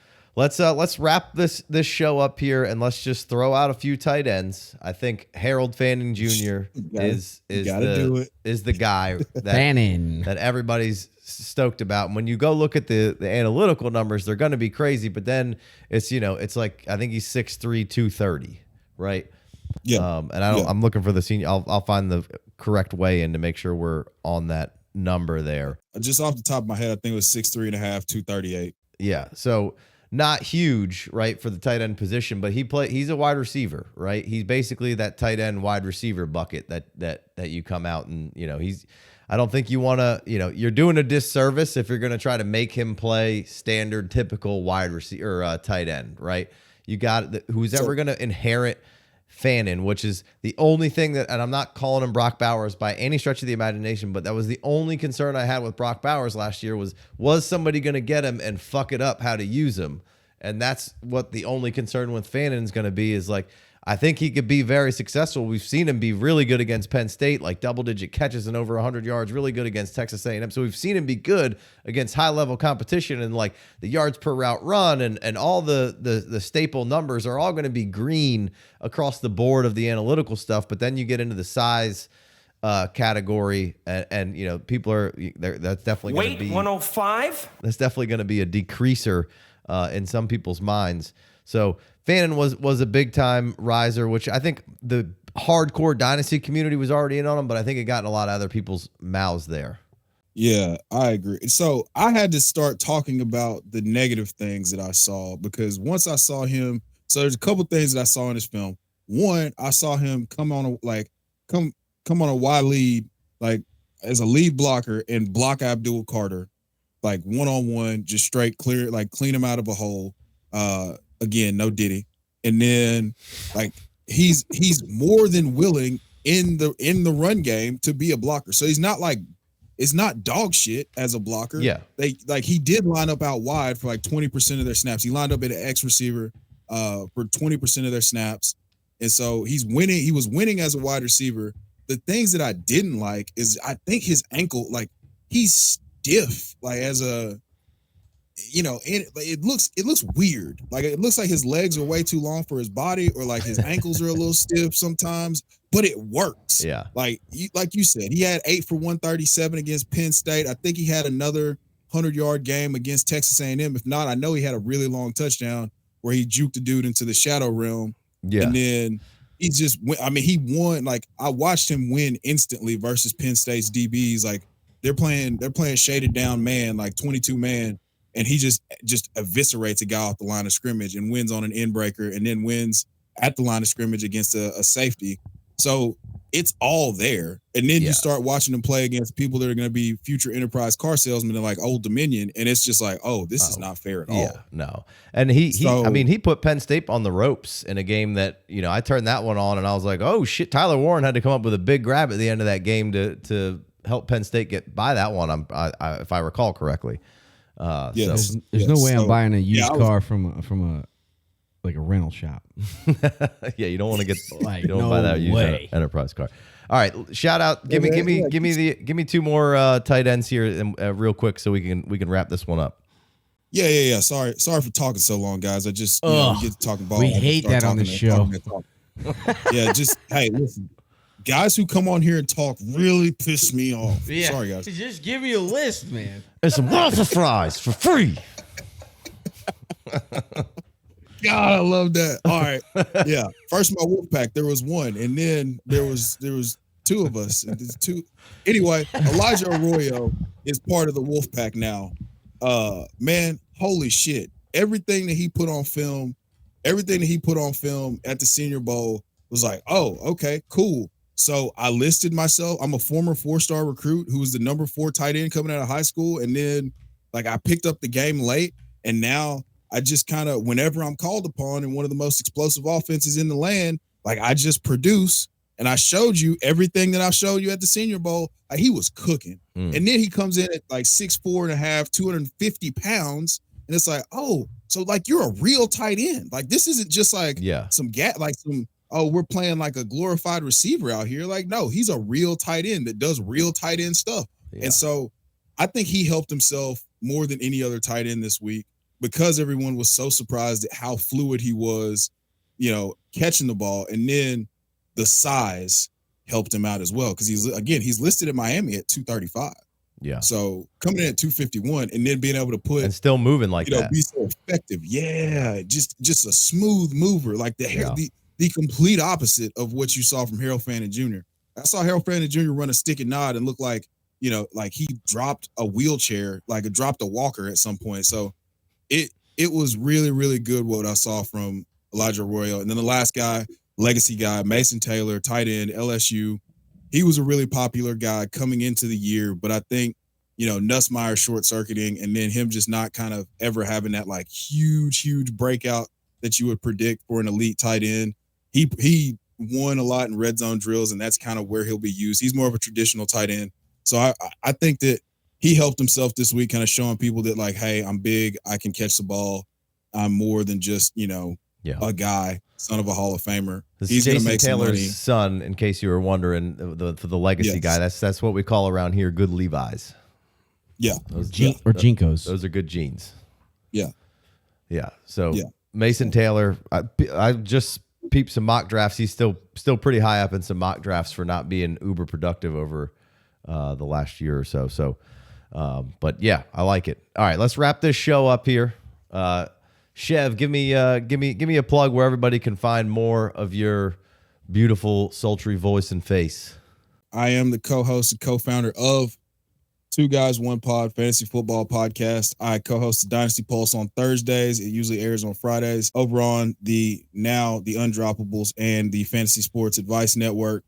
So let's wrap this show up here, and let's just throw out a few tight ends. I think Harold Fanning Jr. is the guy that everybody's stoked about. And when you go look at the analytical numbers, they're going to be crazy. But then it's like I think he's 6'3", 230, right? Yeah. And I'm looking for the senior. I'll find the correct way in to make sure we're on that number there. Just off the top of my head, I think it was 6'3.5", 238. Yeah. So not huge, right, for the tight end position, but he's a wide receiver, right? He's basically that tight end wide receiver bucket that you come out and, I don't think you want to, you're doing a disservice if you're going to try to make him play standard, typical wide receiver or tight end, right? You got who's ever going to inherit Fannin, which is the only thing that, and I'm not calling him Brock Bowers by any stretch of the imagination, but that was the only concern I had with Brock Bowers last year was somebody going to get him and fuck it up how to use him? And that's what the only concern with Fannin is going to be is I think he could be very successful. We've seen him be really good against Penn State, like double-digit catches and over 100 yards, really good against Texas A&M. So we've seen him be good against high-level competition, and the yards per route run and all the staple numbers are all going to be green across the board of the analytical stuff. But then you get into the size category, and you know, people are there. That's definitely going to be 105. That's definitely going to be a decreaser in some people's minds. So Fannin was a big time riser, which I think the hardcore Dynasty community was already in on him, but I think it got in a lot of other people's mouths there. Yeah, I agree. So I had to start talking about the negative things that I saw, because once I saw him, so there's a couple things that I saw in this film. One, I saw him come on a wide lead, like as a lead blocker, and block Abdul Carter, like 1-on-1, just straight clear, like clean him out of a hole. Again, no Diddy. And then like he's more than willing in the run game to be a blocker. So he's not like, it's not dog shit as a blocker. Yeah. He did line up out wide for like 20% of their snaps. He lined up at an X receiver for 20% of their snaps. And so he's winning. He was winning as a wide receiver. The things that I didn't like is I think his ankle, like he's stiff, like as a, you know, it looks weird. Like it looks like his legs are way too long for his body, or like his ankles are a little stiff sometimes, but it works. Yeah. Like you said, he had 8 for 137 against Penn State. I think he had another 100-yard game against Texas A&M. If not, I know he had a really long touchdown where he juked a dude into the shadow realm. Yeah. And then he's just, I mean, he won. Like I watched him win instantly versus Penn State's DBs. Like they're playing shaded down man, like 22 man. And he just eviscerates a guy off the line of scrimmage and wins on an end breaker, and then wins at the line of scrimmage against a safety. So it's all there. And then you start watching them play against people that are going to be future enterprise car salesmen in like Old Dominion. And it's just like, oh, this is not fair at all. Yeah, no. And he put Penn State on the ropes in a game that, you know, I turned that one on and I was like, oh shit, Tyler Warren had to come up with a big grab at the end of that game to help Penn State get by that one. If I recall correctly. There's no way I'm buying a used car from a like a rental shop. Yeah, you don't want to get like, you don't no buy that used enterprise car. All right, shout out. Give me two more tight ends here and, real quick so we can wrap this one up. Yeah. Sorry for talking so long, guys. I just we get to talking ball. We hate that on the show. Yeah, just hey, listen. Guys who come on here and talk really piss me off. Yeah. Sorry, guys. Just give me a list, man. And some waffle fries for free. God, I love that. All right. Yeah. First my wolf pack, there was one, and then there was two of us. And there's two. Anyway, Elijah Arroyo is part of the wolf pack now. Man, holy shit. Everything that he put on film at the Senior Bowl was like, oh, okay, cool. So I listed myself. I'm a former 4-star recruit who was the number 4 tight end coming out of high school. And then like I picked up the game late, and now I just kind of, whenever I'm called upon in one of the most explosive offenses in the land, like I just produce. And I showed you everything that I showed you at the Senior Bowl. Like he was cooking. And then he comes in at like 6'4.5", 250 pounds. And it's like, oh, so like you're a real tight end. Like this isn't just like we're playing like a glorified receiver out here. Like, no, he's a real tight end that does real tight end stuff. Yeah. And so I think he helped himself more than any other tight end this week, because everyone was so surprised at how fluid he was, you know, catching the ball. And then the size helped him out as well, because he's listed in Miami at 235. Yeah. So coming in at 251 and then being able to put and still moving like that, be so effective. Yeah, just a smooth mover, like the complete opposite of what you saw from Harold Fannin Jr. I saw Harold Fannin Jr. run a stick and nod and look like, you know, like he dropped a wheelchair, like it dropped a walker at some point. So it was really, really good what I saw from Elijah Arroyo. And then the last guy, legacy guy, Mason Taylor, tight end, LSU. He was a really popular guy coming into the year, but I think, you know, Nussmeier short-circuiting and then him just not kind of ever having that like huge breakout that you would predict for an elite tight end. He won a lot in red zone drills, and that's kind of where he'll be used. He's more of a traditional tight end. So I think that he helped himself this week, kind of showing people that like, hey, I'm big, I can catch the ball. I'm more than just, you know, a guy, son of a Hall of Famer. He's going to make Taylor's son, in case you were wondering, for the legacy guy. That's what we call around here good Levi's. Yeah. Or Jinkos. Those are good jeans. Yeah. Yeah. So Mason Taylor, I just peep some mock drafts. He's still pretty high up in some mock drafts for not being uber productive over the last year or so. So, but yeah, I like it. All right, let's wrap this show up here. Chev, give me a plug where everybody can find more of your beautiful, sultry voice and face. I am the co-host and co-founder of Two Guys, One Pod Fantasy Football Podcast. I co-host the Dynasty Pulse on Thursdays. It usually airs on Fridays over on the Undroppables and the Fantasy Sports Advice Network.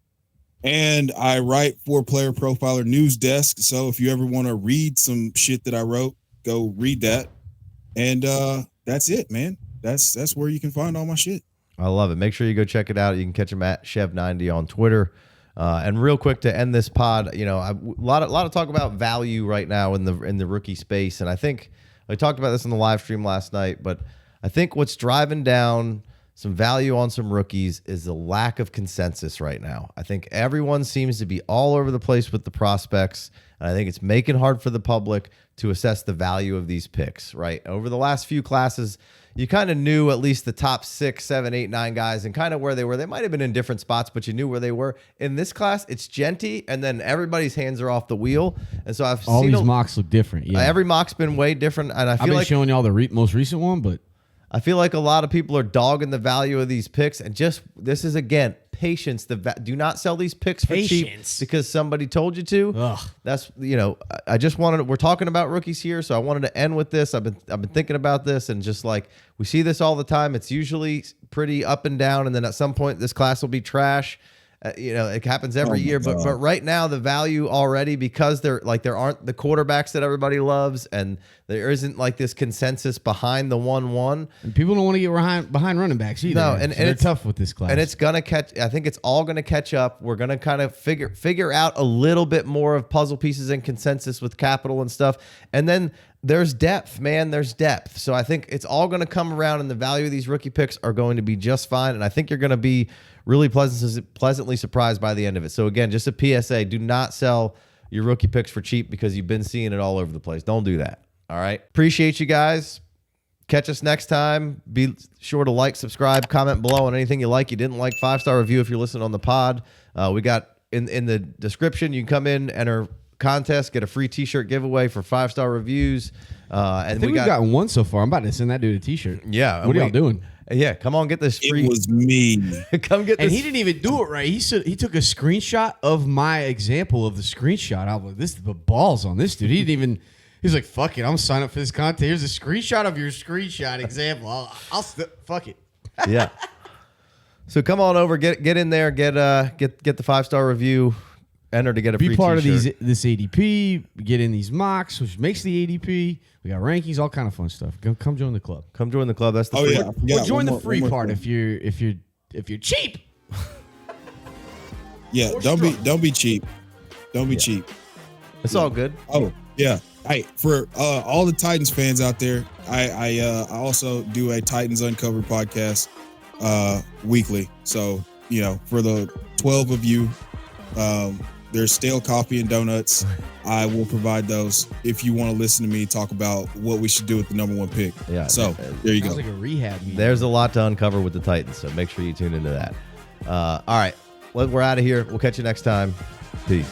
And I write for Player Profiler News Desk. So if you ever want to read some shit that I wrote, go read that. And that's it, man. That's where you can find all my shit. I love it. Make sure you go check it out. You can catch him at Chev90 on Twitter. And real quick to end this pod, a lot of talk about value right now in the rookie space, and I think I talked about this in the live stream last night. But I think what's driving down some value on some rookies is the lack of consensus right now. I think everyone seems to be all over the place with the prospects, and I think it's making it hard for the public to assess the value of these picks. Right over the last few classes, you kind of knew at least the top 6, 7, 8, 9 guys and kind of where they were. They might have been in different spots, but you knew where they were. In this class, it's Genty, and then everybody's hands are off the wheel. And so I've all seen these mocks look different. Yeah, every mock's been way different, and I've been showing y'all the most recent one, but I feel like a lot of people are dogging the value of these picks, and just this is again patience. Do not sell these picks for cheap because somebody told you to. Ugh. That's I just wanted. We're talking about rookies here, so I wanted to end with this. I've been thinking about this, and just like we see this all the time. It's usually pretty up and down, and then at some point this class will be trash. It happens every year, but right now the value already, because there aren't the quarterbacks that everybody loves, and there isn't like this consensus behind the 1-1. And people don't want to get behind running backs either. No, and they're it's tough with this class. And it's gonna catch. I think it's all gonna catch up. We're gonna kind of figure out a little bit more of puzzle pieces and consensus with capital and stuff, and then there's depth, man. There's depth. So I think it's all going to come around, and the value of these rookie picks are going to be just fine. And I think you're going to be really pleasantly surprised by the end of it. So again, just a PSA: do not sell your rookie picks for cheap because you've been seeing it all over the place. Don't do that. All right. Appreciate you guys. Catch us next time. Be sure to like, subscribe, comment below on anything you like, you didn't like. 5-star review if you're listening on the pod. We got in the description. You can come in, enter contest, get a free T-shirt giveaway for 5-star reviews. And I think we've gotten one so far. I'm about to send that dude a T-shirt. Yeah. What are y'all doing? Yeah, come on, get this free. It was me. Come get this. And he didn't even do it right. He took a screenshot of my example of the screenshot. I was like, this is the balls on this dude. He didn't even. He's like, fuck it, I'm gonna sign up for this content. Here's a screenshot of your screenshot example. Fuck it. Yeah. So come on over, get in there, get the 5-star review. Enter to get a free Be part T-shirt. of this ADP. Get in these mocks, which makes the ADP. We got rankings, all kind of fun stuff. Come join the club. Come join the club. That's the free. Yeah. Or join the free part if you're cheap. Yeah, don't be cheap. Don't be cheap. It's all good. Oh yeah. Hey, for all the Titans fans out there, I also do a Titans Uncovered podcast weekly. So for the 12 of you. There's stale coffee and donuts. I will provide those if you want to listen to me talk about what we should do with the number 1 pick. Yeah. So there you go. Sounds like a rehab meeting. There's a lot to uncover with the Titans, so make sure you tune into that. All right. We're out of here. We'll catch you next time. Peace.